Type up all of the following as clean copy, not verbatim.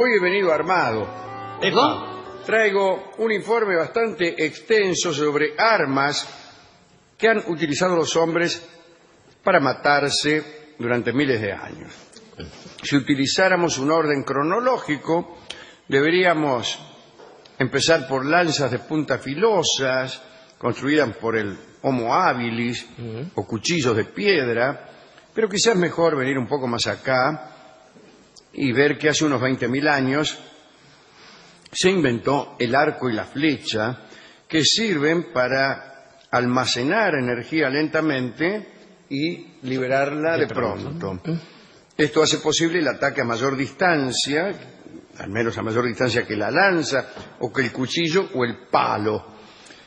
Hoy he venido armado. ¿Perdón? Traigo un informe bastante extenso sobre armas que han utilizado los hombres para matarse durante miles de años. Si utilizáramos un orden cronológico, deberíamos empezar por lanzas de punta filosas, construidas por el Homo habilis, o cuchillos de piedra, pero quizás mejor venir un poco más acá y ver que hace unos 20.000 años se inventó el arco y la flecha, que sirven para almacenar energía lentamente y liberarla de pronto. Esto hace posible el ataque a mayor distancia, al menos a mayor distancia que la lanza, o que el cuchillo o el palo.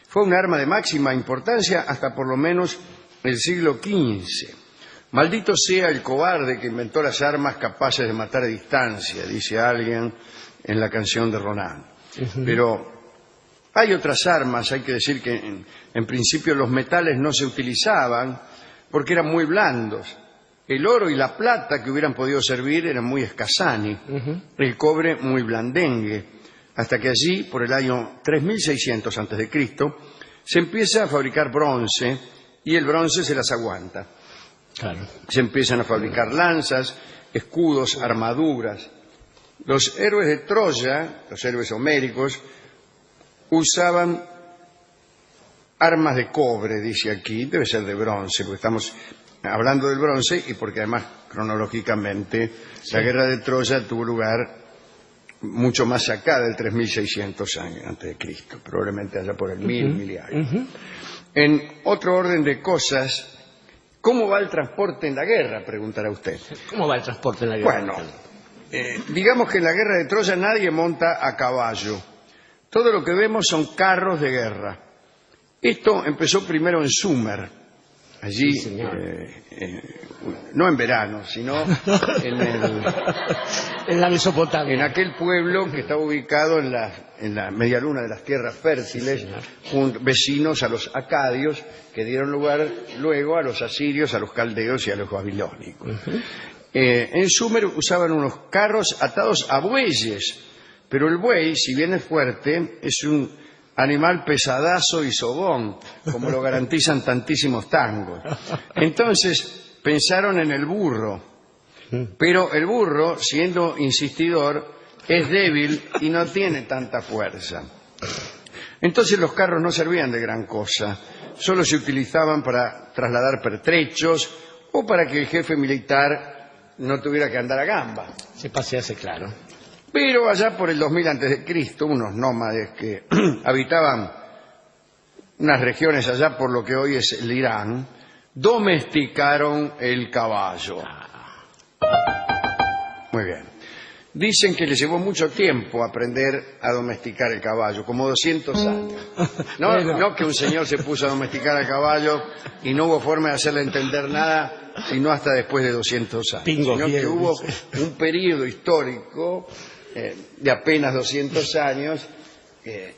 Fue un arma de máxima importancia hasta por lo menos el siglo XV. Maldito sea el cobarde que inventó las armas capaces de matar a distancia, dice alguien en la canción de Ronan. Pero hay otras armas, hay que decir que en principio los metales no se utilizaban porque eran muy blandos. El oro y la plata que hubieran podido servir eran muy escasani, el cobre muy blandengue, hasta que allí, por el año 3600 a.C., se empieza a fabricar bronce y el bronce se las aguanta. Claro. Se empiezan a fabricar lanzas, escudos, armaduras. Los héroes de Troya, los héroes homéricos, usaban armas de cobre, dice aquí, debe ser de bronce, porque estamos hablando del bronce y porque además cronológicamente la guerra de Troya tuvo lugar mucho más acá del 3600 años antes de Cristo, probablemente allá por el 1000 y algo. En otro orden de cosas, ¿cómo va el transporte en la guerra?, preguntará usted. ¿Cómo va el transporte en la guerra? Bueno, digamos que en la guerra de Troya nadie monta a caballo. Todo lo que vemos son carros de guerra. Esto empezó primero en Sumer, allí, Sí, no en verano, sino en la Mesopotamia. en aquel pueblo que estaba ubicado en la media luna de las tierras fértiles, vecinos a los acadios, que dieron lugar luego a los asirios, a los caldeos y a los babilónicos. En Sumer usaban unos carros atados a bueyes, pero el buey, si bien es fuerte, es un animal pesadazo y sobón, como lo garantizan tantísimos tangos. Entonces pensaron en el burro, pero el burro, siendo insistidor, es débil y no tiene tanta fuerza. Entonces los carros no servían de gran cosa, solo se utilizaban para trasladar pertrechos o para que el jefe militar no tuviera que andar a gamba. Se pasease, claro. Pero allá por el 2000 a.C., unos nómades que habitaban unas regiones allá por lo que hoy es el Irán, domesticaron el caballo. Muy bien. Dicen que les llevó mucho tiempo aprender a domesticar el caballo, como 200 años. No que un señor se puso a domesticar al caballo y no hubo forma de hacerle entender nada, sino hasta después de 200 años. Sino que hubo un periodo histórico de apenas 200 años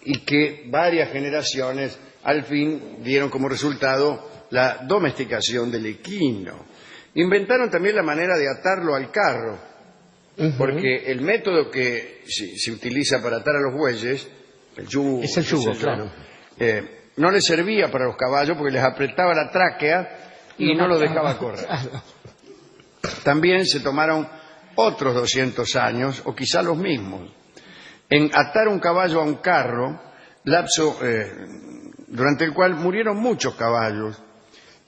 y que varias generaciones al fin dieron como resultado la domesticación del equino. Inventaron también la manera de atarlo al carro, porque el método que se utiliza para atar a los bueyes, el yugo, es el yugo, claro, no les servía para los caballos porque les apretaba la tráquea y no los dejaba correr. También se tomaron otros 200 años, o quizá los mismos, en atar un caballo a un carro, lapso durante el cual murieron muchos caballos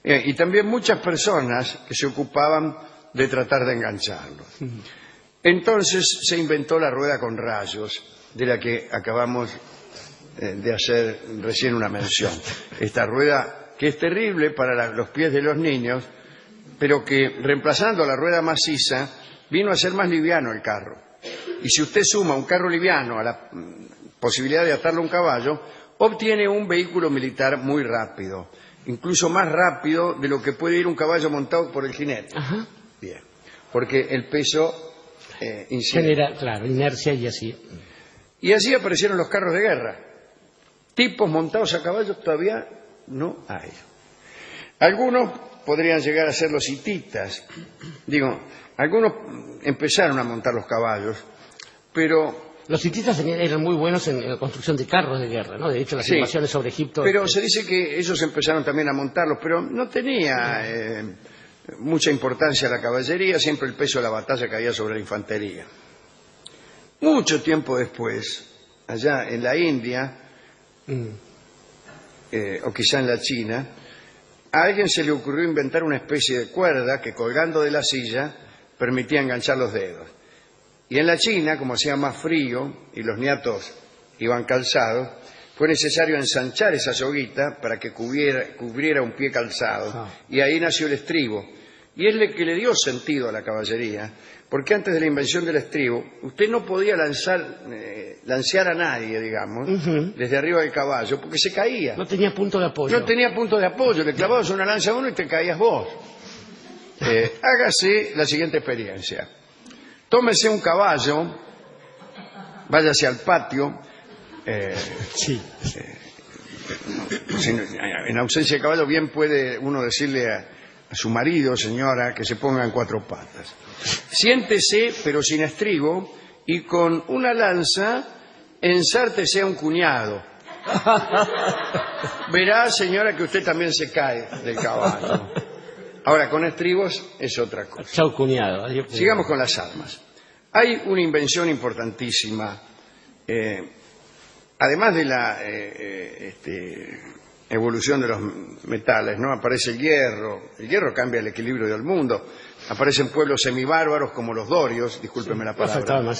y también muchas personas que se ocupaban de tratar de engancharlos. Entonces se inventó la rueda con rayos, de la que acabamos de hacer recién una mención. Esta rueda que es terrible para los pies de los niños, pero que reemplazando la rueda maciza vino a ser más liviano el carro. Y si usted suma un carro liviano a la posibilidad de atarlo a un caballo, obtiene un vehículo militar muy rápido, incluso más rápido de lo que puede ir un caballo montado por el jinete. Bien, porque el peso genera, claro, inercia y así. Y así aparecieron los carros de guerra. Tipos montados a caballos todavía no hay. Algunos podrían llegar a ser los hititas. Algunos empezaron a montar los caballos, pero... Los hititas eran muy buenos en la construcción de carros de guerra, ¿no? De hecho, las invasiones sobre Egipto... Pero se dice que ellos empezaron también a montarlos, pero no tenía mucha importancia la caballería, siempre el peso de la batalla caía sobre la infantería. Mucho tiempo después, allá en la India, o quizá en la China, a alguien se le ocurrió inventar una especie de cuerda que colgando de la silla permitía enganchar los dedos. Y en la China, como hacía más frío y los niatos iban calzados, fue necesario ensanchar esa soguita para que cubriera un pie calzado. Y ahí nació el estribo. Y es lo que le dio sentido a la caballería, porque antes de la invención del estribo, usted no podía lancear a nadie, digamos, desde arriba del caballo, porque se caía. No tenía punto de apoyo. No tenía punto de apoyo, le clavabas una lanza a uno y te caías vos. Hágase la siguiente experiencia. Tómese un caballo, váyase al patio. En ausencia de caballo, bien puede uno decirle a su marido, señora, que se ponga en cuatro patas. Siéntese, pero sin estribo, y con una lanza ensártese a un cuñado. Verá, señora, que usted también se cae del caballo. Ahora, con estribos es otra cosa. Chau, cuñado. Sigamos con las armas. Hay una invención importantísima. Además de la evolución de los metales, ¿no? Aparece el hierro. El hierro cambia el equilibrio del mundo. Aparecen pueblos semibárbaros como los dorios, discúlpeme la palabra,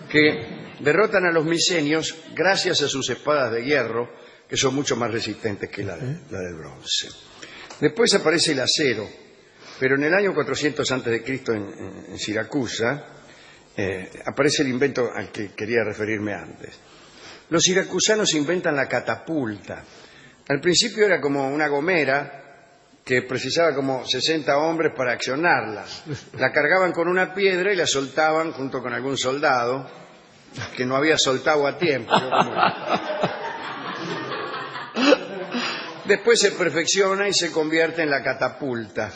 que derrotan a los micenios gracias a sus espadas de hierro, que son mucho más resistentes que la del bronce. Después aparece el acero. Pero en el año 400 a.C., en Siracusa, aparece el invento al que quería referirme antes. Los siracusanos inventan la catapulta. Al principio era como una gomera que precisaba como 60 hombres para accionarla. La cargaban con una piedra y la soltaban junto con algún soldado que no había soltado a tiempo. Después se perfecciona y se convierte en la catapulta.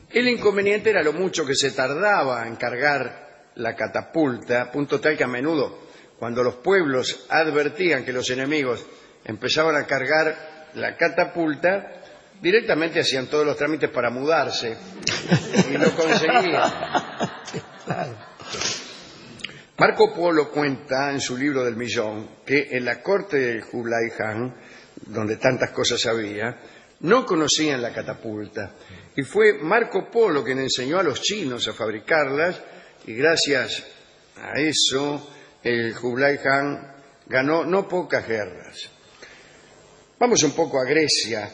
El inconveniente era lo mucho que se tardaba en cargar la catapulta, punto tal que a menudo, cuando los pueblos advertían que los enemigos empezaban a cargar la catapulta, directamente hacían todos los trámites para mudarse y lo conseguían. Marco Polo cuenta en su libro del Millón que en la corte del Kublai Khan, donde tantas cosas había, no conocían la catapulta. Y fue Marco Polo quien enseñó a los chinos a fabricarlas, y gracias a eso el Kublai Khan ganó no pocas guerras. Vamos un poco a Grecia,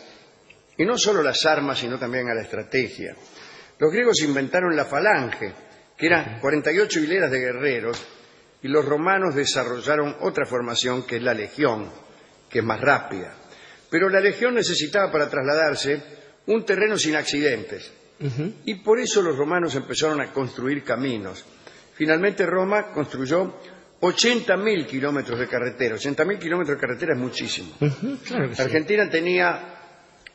y no solo las armas, sino también a la estrategia. Los griegos inventaron la falange, que eran 48 hileras de guerreros, y los romanos desarrollaron otra formación que es la legión, que es más rápida. Pero la legión necesitaba para trasladarse un terreno sin accidentes. Y por eso los romanos empezaron a construir caminos. Finalmente Roma construyó 80.000 kilómetros de carretera. 80.000 kilómetros de carretera es muchísimo. Claro que sí. Argentina tenía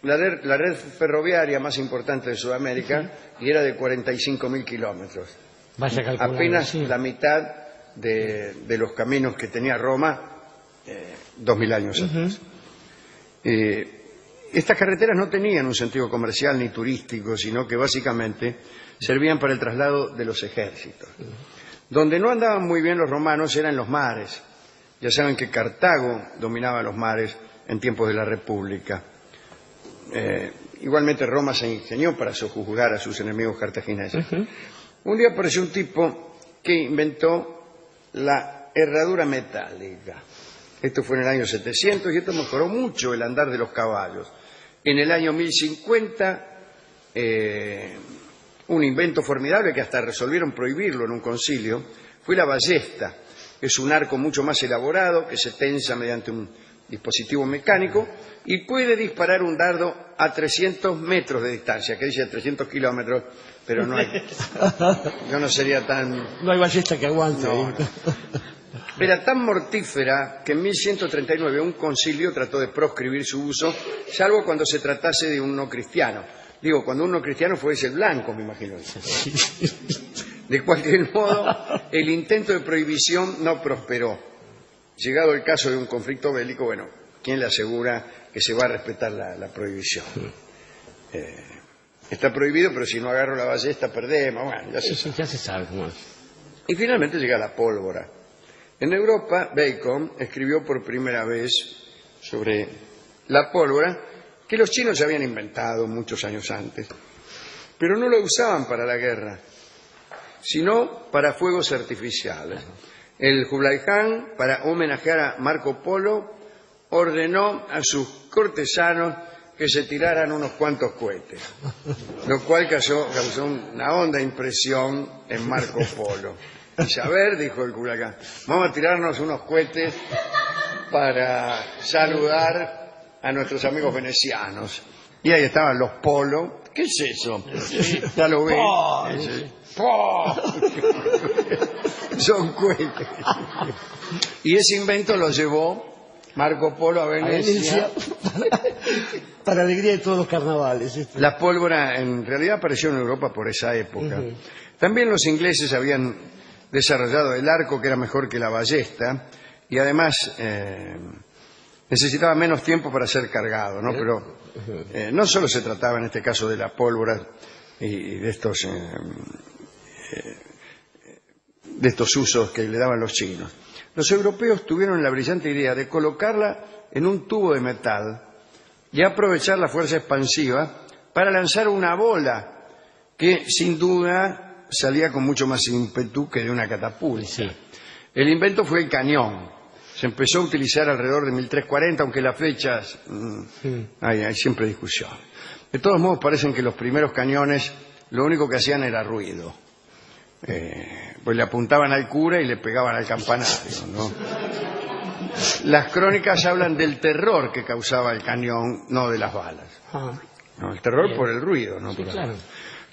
la red ferroviaria más importante de Sudamérica y era de 45.000 kilómetros. Vaya calculando, apenas sí. la mitad de los caminos que tenía Roma 2000 años atrás. Estas carreteras no tenían un sentido comercial ni turístico, sino que básicamente servían para el traslado de los ejércitos. Donde no andaban muy bien los romanos era en los mares. Ya saben que Cartago dominaba los mares en tiempos de la República. Igualmente Roma se ingenió para sojuzgar a sus enemigos cartagineses. Un día apareció un tipo que inventó la herradura metálica. Esto fue en el año 700 y esto mejoró mucho el andar de los caballos. En el año 1050, un invento formidable que hasta resolvieron prohibirlo en un concilio, fue la ballesta. Es un arco mucho más elaborado que se tensa mediante un dispositivo mecánico y puede disparar un dardo a 300 metros de distancia, que dice a 300 kilómetros, pero no hay... Yo no sería tan... No hay ballesta que aguante. No. Era tan mortífera que en 1139 un concilio trató de proscribir su uso, salvo cuando se tratase de un no cristiano. Digo, cuando un no cristiano fuese el blanco, me imagino. De cualquier modo, el intento de prohibición no prosperó. Llegado el caso de un conflicto bélico, bueno, ¿quién le asegura que se va a respetar la prohibición? Está prohibido, pero si no agarro la ballesta perdemos. Bueno, ya se sabe. Ya se sabe cómo es. Y finalmente llega la pólvora. En Europa, Bacon escribió por primera vez sobre la pólvora que los chinos habían inventado muchos años antes, pero no lo usaban para la guerra, sino para fuegos artificiales. El Kublai Khan, para homenajear a Marco Polo, ordenó a sus cortesanos que se tiraran unos cuantos cohetes, lo cual causó una honda impresión en Marco Polo. Y a ver, dijo el Kublai Khan, vamos a tirarnos unos cohetes para saludar a nuestros amigos venecianos. Y ahí estaban los polos. ¿Qué es eso? Ya lo ven. Son cohetes. Y ese invento lo llevó Marco Polo a Venecia. Para alegría de todos los carnavales. La pólvora en realidad apareció en Europa por esa época. También los ingleses habían desarrollado el arco, que era mejor que la ballesta, y además necesitaba menos tiempo para ser cargado, ¿no? Pero no solo se trataba en este caso de la pólvora y de estos usos que le daban los chinos. Los europeos tuvieron la brillante idea de colocarla en un tubo de metal y aprovechar la fuerza expansiva para lanzar una bola que sin duda salía con mucho más ímpetu que de una catapulta. Sí. El invento fue el cañón. Se empezó a utilizar alrededor de 1340, aunque las fechas hay siempre discusión. De todos modos, parecen que los primeros cañones lo único que hacían era ruido. Pues le apuntaban al cura y le pegaban al campanario, ¿no? Las crónicas hablan del terror que causaba el cañón, no de las balas. No, el terror por el ruido, ¿no? Sí, claro.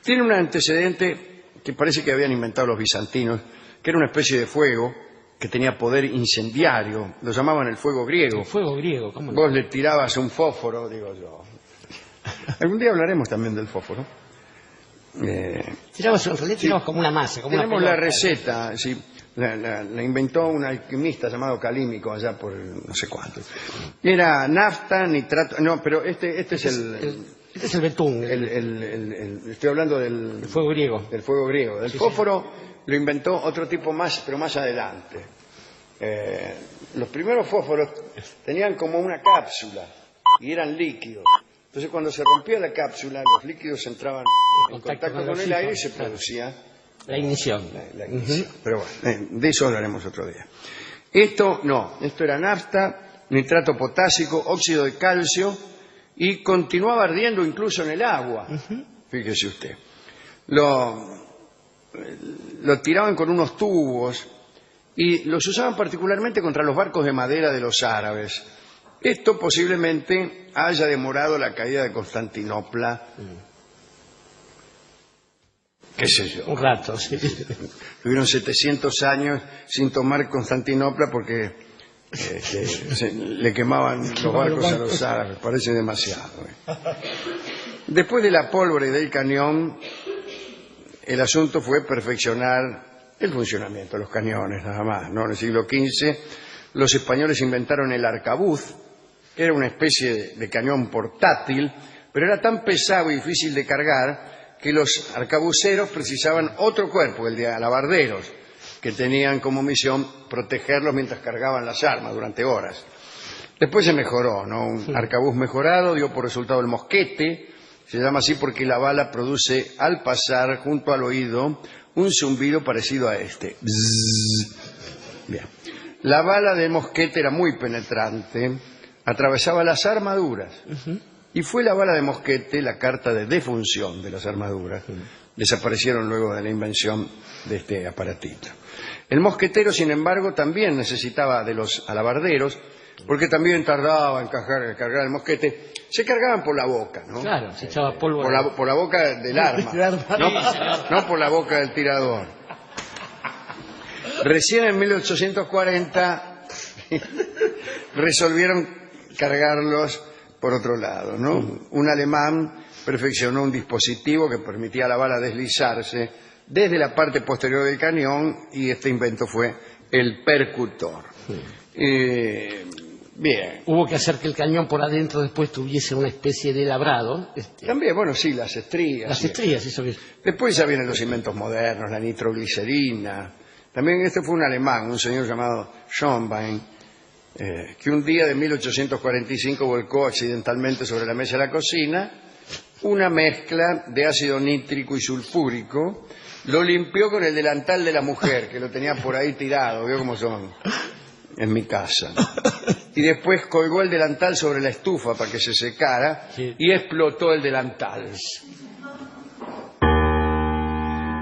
Tiene un antecedente que parece que habían inventado los bizantinos, que era una especie de fuego que tenía poder incendiario. Lo llamaban el fuego griego. El fuego griego, ¿cómo no? Vos le tirabas un fósforo, digo yo. Algún día hablaremos también del fósforo. Tiramos como una masa. Como Tenemos una la receta, sí, la inventó un alquimista llamado Calímico allá por no sé cuánto. Era nafta, nitrato, no, pero este es Este es el betún. estoy hablando del El fuego griego. Del fuego griego. Del fósforo lo inventó otro tipo más, pero más adelante. Los primeros fósforos tenían como una cápsula y eran líquidos. Entonces cuando se rompía la cápsula, los líquidos entraban en contacto con el aire y se producía la ignición. La ignición. Pero bueno, de eso hablaremos otro día. Esto era nafta, nitrato potásico, óxido de calcio, y continuaba ardiendo incluso en el agua. Fíjese usted. Lo tiraban con unos tubos y los usaban particularmente contra los barcos de madera de los árabes. Esto posiblemente haya demorado la caída de Constantinopla. ¿Qué sé yo? Un rato, sí. Tuvieron 700 años sin tomar Constantinopla porque le quemaban los barcos a los árabes. Parece demasiado. Después de la pólvora y del cañón, el asunto fue perfeccionar el funcionamiento de los cañones, nada más, ¿no? En el siglo XV, los españoles inventaron el arcabuz, que era una especie de cañón portátil, pero era tan pesado y difícil de cargar que los arcabuceros precisaban otro cuerpo, el de alabarderos, que tenían como misión protegerlos mientras cargaban las armas durante horas. Después se mejoró, ¿no? Un arcabuz mejorado dio por resultado el mosquete. Se llama así porque la bala produce al pasar junto al oído un zumbido parecido a este. Bzzz. Bien. La bala del mosquete era muy penetrante, atravesaba las armaduras. Y fue la bala de mosquete la carta de defunción de las armaduras. Desaparecieron luego de la invención de este aparatito. El mosquetero, sin embargo, también necesitaba de los alabarderos, porque también tardaba en cargar el mosquete. Se cargaban por la boca, ¿no? Claro, se echaba polvo. Por la boca del arma, no por la boca del tirador. Recién en 1840 resolvieron cargarlos por otro lado, ¿no? Un alemán perfeccionó un dispositivo que permitía a la bala deslizarse desde la parte posterior del cañón, y este invento fue el percutor. Bien. Hubo que hacer que el cañón por adentro después tuviese una especie de labrado. También, bueno, sí, las estrías. Las estrías, eso que... Después ya vienen los inventos modernos, la nitroglicerina. También este fue un alemán, un señor llamado Schönbein, que un día de 1845 volcó accidentalmente sobre la mesa de la cocina una mezcla de ácido nítrico y sulfúrico, lo limpió con el delantal de la mujer, que lo tenía por ahí tirado, vio cómo son en mi casa. Y después colgó el delantal sobre la estufa para que se secara, sí, y explotó el delantal.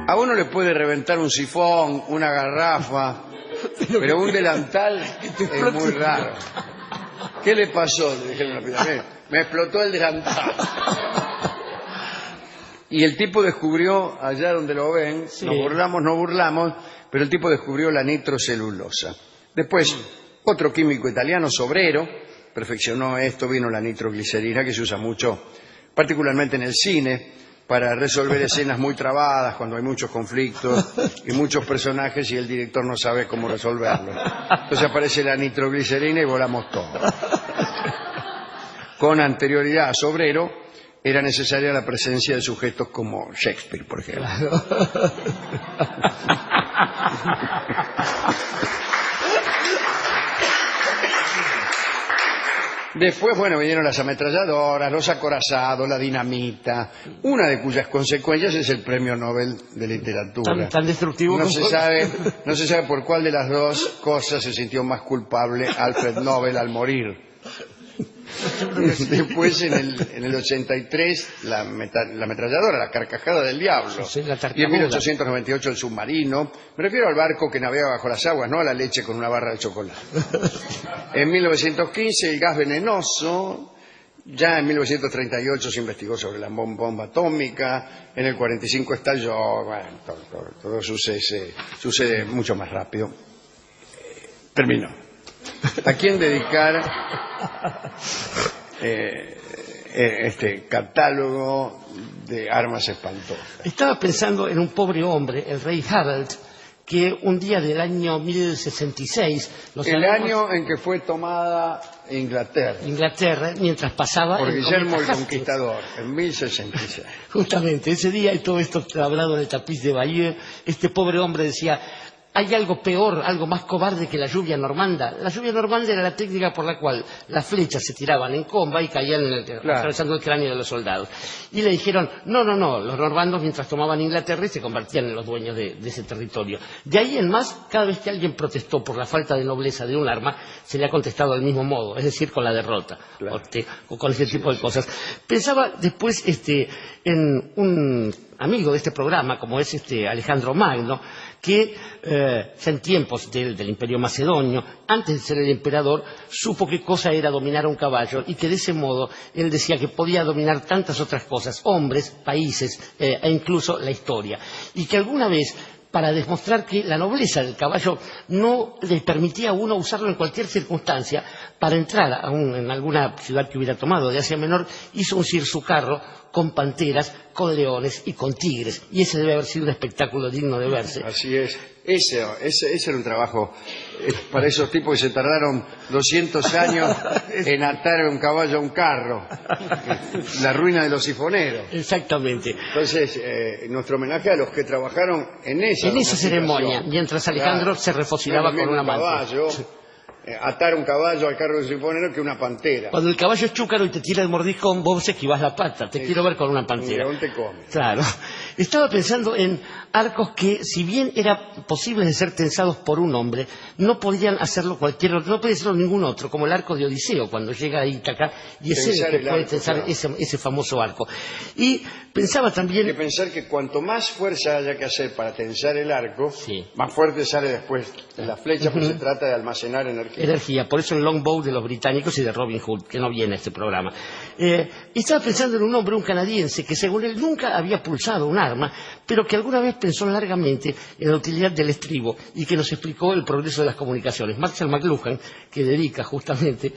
A uno le puede reventar un sifón, una garrafa, pero un delantal es muy raro. ¿Qué le pasó? Le dijeron a la pirámide. Me explotó el delantal. Y el tipo descubrió, allá donde lo ven, sí, nos burlamos, pero el tipo descubrió la nitrocelulosa. Después, otro químico italiano, Sobrero, perfeccionó esto, vino la nitroglicerina, que se usa mucho, particularmente en el cine, para resolver escenas muy trabadas, cuando hay muchos conflictos y muchos personajes y el director no sabe cómo resolverlos. Entonces aparece la nitroglicerina y volamos todo. Con anterioridad a Sobrero, era necesaria la presencia de sujetos como Shakespeare, por ejemplo. Después, bueno, vinieron las ametralladoras, los acorazados, la dinamita, una de cuyas consecuencias es el Premio Nobel de Literatura. Tan destructivo. No se sabe por cuál de las dos cosas se sintió más culpable Alfred Nobel al morir. Después, en el 83, la ametralladora, la carcajada del diablo. Sí, y en 1898, el submarino. Me refiero al barco que navega bajo las aguas, no a la leche con una barra de chocolate. En 1915, el gas venenoso. Ya en 1938 se investigó sobre la bomba atómica. En el 45 estalló. Bueno, todo sucede mucho más rápido. Terminó. ¿A quién dedicar este catálogo de armas espantosas? Estaba pensando en un pobre hombre, el rey Harald, que un día del año 1066... El año en que fue tomada Inglaterra, mientras pasaba... Por Guillermo el Conquistador, en 1066. Justamente, ese día, y todo esto hablado en el tapiz de Bayeux, este pobre hombre decía... Hay algo peor, algo más cobarde que la lluvia normanda. La lluvia normanda era la técnica por la cual las flechas se tiraban en comba y caían atravesando el cráneo de los soldados. Y le dijeron, no, los normandos mientras tomaban Inglaterra y se convertían en los dueños de ese territorio. De ahí en más, cada vez que alguien protestó por la falta de nobleza de un arma, se le ha contestado del mismo modo, es decir, con la derrota, claro, o con ese tipo de cosas. Pensaba después en un amigo de este programa, como es Alejandro Magno, que ya en tiempos del Imperio Macedonio, antes de ser el emperador, supo qué cosa era dominar a un caballo y que de ese modo él decía que podía dominar tantas otras cosas, hombres, países e incluso la historia. Y que alguna vez, para demostrar que la nobleza del caballo no le permitía a uno usarlo en cualquier circunstancia, para entrar en alguna ciudad que hubiera tomado de Asia Menor, hizo uncir su carro con panteras, con leones y con tigres. Y ese debe haber sido un espectáculo digno de verse. Así es. Ese era un trabajo para esos tipos que se tardaron 200 años en atar un caballo a un carro. La ruina de los sifoneros. Exactamente. Entonces, nuestro homenaje a los que trabajaron en esa ceremonia, mientras Alejandro se refocinaba con una manta. Atar un caballo al carro de sifonero que una pantera. Cuando el caballo es chúcaro y te tira el mordiscón, vos esquivás la pata. Te quiero ver con una pantera. Un león te come. Claro. Estaba pensando en arcos que, si bien era posible de ser tensados por un hombre, no podían hacerlo cualquier otro, no podía hacerlo ningún otro, como el arco de Odiseo, cuando llega a Ítaca, y es el que puede tensar ese famoso arco. Y pensaba también... Hay que pensar que cuanto más fuerza haya que hacer para tensar el arco, sí, más fuerte sale después la flecha, pues se trata de almacenar energía. Por eso el longbow de los británicos y de Robin Hood, que no viene a este programa. Estaba pensando en un hombre, un canadiense, que según él nunca había pulsado un arma, pero que alguna vez pensó largamente en la utilidad del estribo y que nos explicó el progreso de las comunicaciones. Marshall McLuhan, que dedica justamente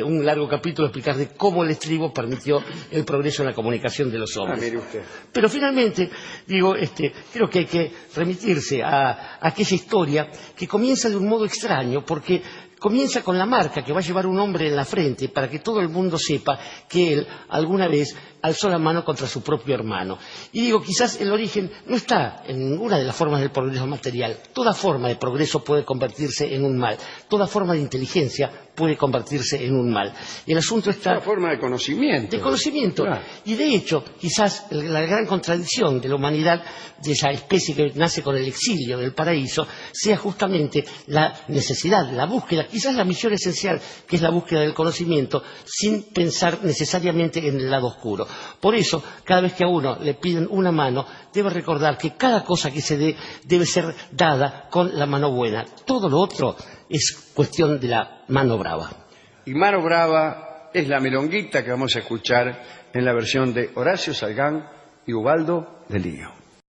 un largo capítulo a explicar de cómo el estribo permitió el progreso en la comunicación de los hombres. Mire usted. Pero finalmente, creo que hay que remitirse a aquella historia que comienza de un modo extraño, porque comienza con la marca que va a llevar un hombre en la frente para que todo el mundo sepa que él alguna vez alzó la mano contra su propio hermano. Y digo, quizás el origen no está en ninguna de las formas del progreso material. Toda forma de progreso puede convertirse en un mal. Toda forma de inteligencia puede convertirse en un mal. Y el asunto está... Una forma de conocimiento. De conocimiento. Claro. Y de hecho, quizás la gran contradicción de la humanidad, de esa especie que nace con el exilio del paraíso, sea justamente la necesidad, la búsqueda, quizás la misión esencial, que es la búsqueda del conocimiento, sin pensar necesariamente en el lado oscuro. Por eso, cada vez que a uno le piden una mano, debe recordar que cada cosa que se dé debe ser dada con la mano buena. Todo lo otro es cuestión de la mano brava. Y mano brava es la milonguita que vamos a escuchar en la versión de Horacio Salgán y Ubaldo de Lío.